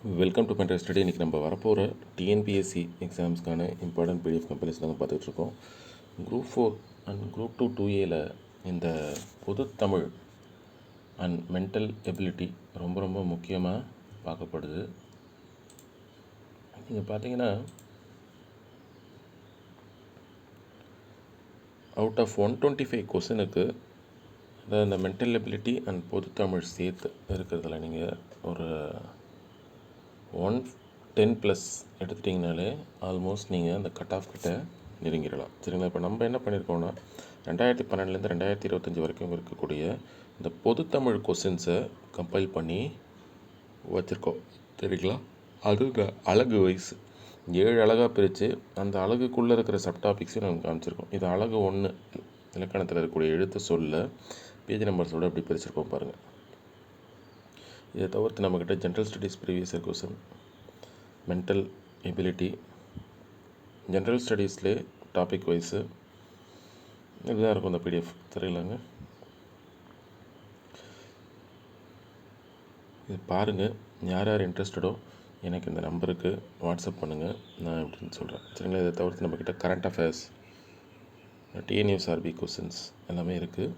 Welcome to pen drive study. இன்றைக்கி நம்ம வரப்போகிற டிஎன்பிஎஸ்சி எக்ஸாம்ஸ்க்கான இம்பார்ட்டன்ட் பிடிஎஃப் கம்பெனிஸ் தான் பார்த்துட்ருக்கோம். குரூப் 4 அண்ட் குரூப் 2 இந்த பொது தமிழ் அண்ட் மென்டல் எபிலிட்டி ரொம்ப முக்கியமாக பார்க்கப்படுது. நீங்கள் பார்த்தீங்கன்னா அவுட் ஆஃப் 125 கொஸ்டினுக்கு அதாவது இந்த மென்டல் எபிலிட்டி அண்ட் பொது தமிழ் சேர்த்து இருக்கிறதுல நீங்கள் ஒரு 110+ எடுத்துட்டிங்கனாலே ஆல்மோஸ்ட் நீங்கள் அந்த கட் ஆஃப் கிட்ட நெருங்கிடலாம். சரிங்களா? இப்போ நம்ம என்ன பண்ணியிருக்கோம்னா 2012லேருந்து 2025 வரைக்கும் இருக்கக்கூடிய இந்த பொதுத்தமிழ் கொஸ்டின்ஸை கம்பைல் பண்ணி வச்சுருக்கோம். சரிங்களா? அது அழகு வயசு 7 அழகாக பிரித்து அந்த அழகுக்குள்ளே இருக்கிற சப்டாபிக்ஸையும் நம்ம காமிச்சிருக்கோம். இது அழகு 1 இலக்கணத்தில் இருக்கக்கூடிய எழுத்து சொல்ல பேஜ் நம்பர்ஸோடு அப்படி பிரிச்சிருக்கோம் பாருங்கள். இதை தவிர்த்து நம்மக்கிட்ட general studies previous year question, mental ability, general ஸ்டடீஸ்லேயே டாபிக் வைஸு இதுதான் இருக்கும் இந்த பிடிஎஃப். தெரியலாங்க, இது பாருங்கள். யார் இன்ட்ரெஸ்டடோ எனக்கு இந்த நம்பருக்கு வாட்ஸ்அப் பண்ணுங்கள், நான் எப்படின்னு சொல்கிறேன். சரிங்களா? இதை தவிர்த்து நம்மக்கிட்ட கரண்ட் அஃபேர்ஸ், டிஎன்யூஎஸ்ஆர்பி கொஸ்டின்ஸ் எல்லாமே இருக்குது.